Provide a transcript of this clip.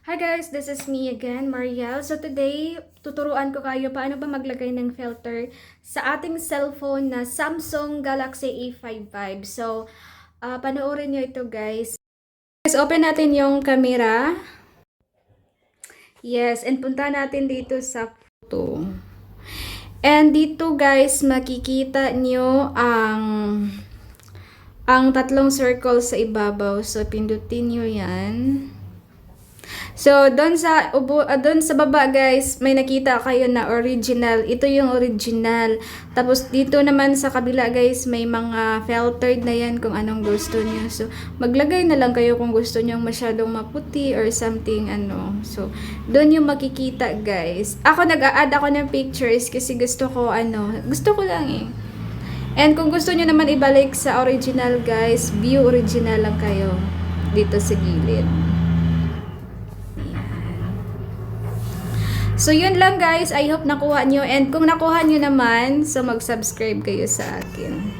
Hi guys, this is me again, Mariel. So today, tuturuan ko kayo paano ba maglagay ng filter sa ating cellphone na Samsung Galaxy A55. So, panoorin nyo ito guys. Guys, open natin yung camera. Yes, and punta natin dito sa photo. And dito guys, makikita nyo ang tatlong circle sa ibabaw. So, pindutin nyo yan. So, doon sa baba guys, may nakita kayo na original. Ito yung original. Tapos dito naman sa kabila guys, may mga filtered na yan kung anong gusto niyo. So, maglagay na lang kayo kung gusto niyo masyadong maputi or something ano. So, doon yung makikita guys. Ako nag-a-add ako ng pictures kasi gusto ko gusto ko lang eh. And kung gusto niyo naman ibalik sa original guys, view original lang kayo dito sa gilid. So, yun lang guys. I hope nakuha nyo. And kung nakuha nyo naman, so mag-subscribe kayo sa akin.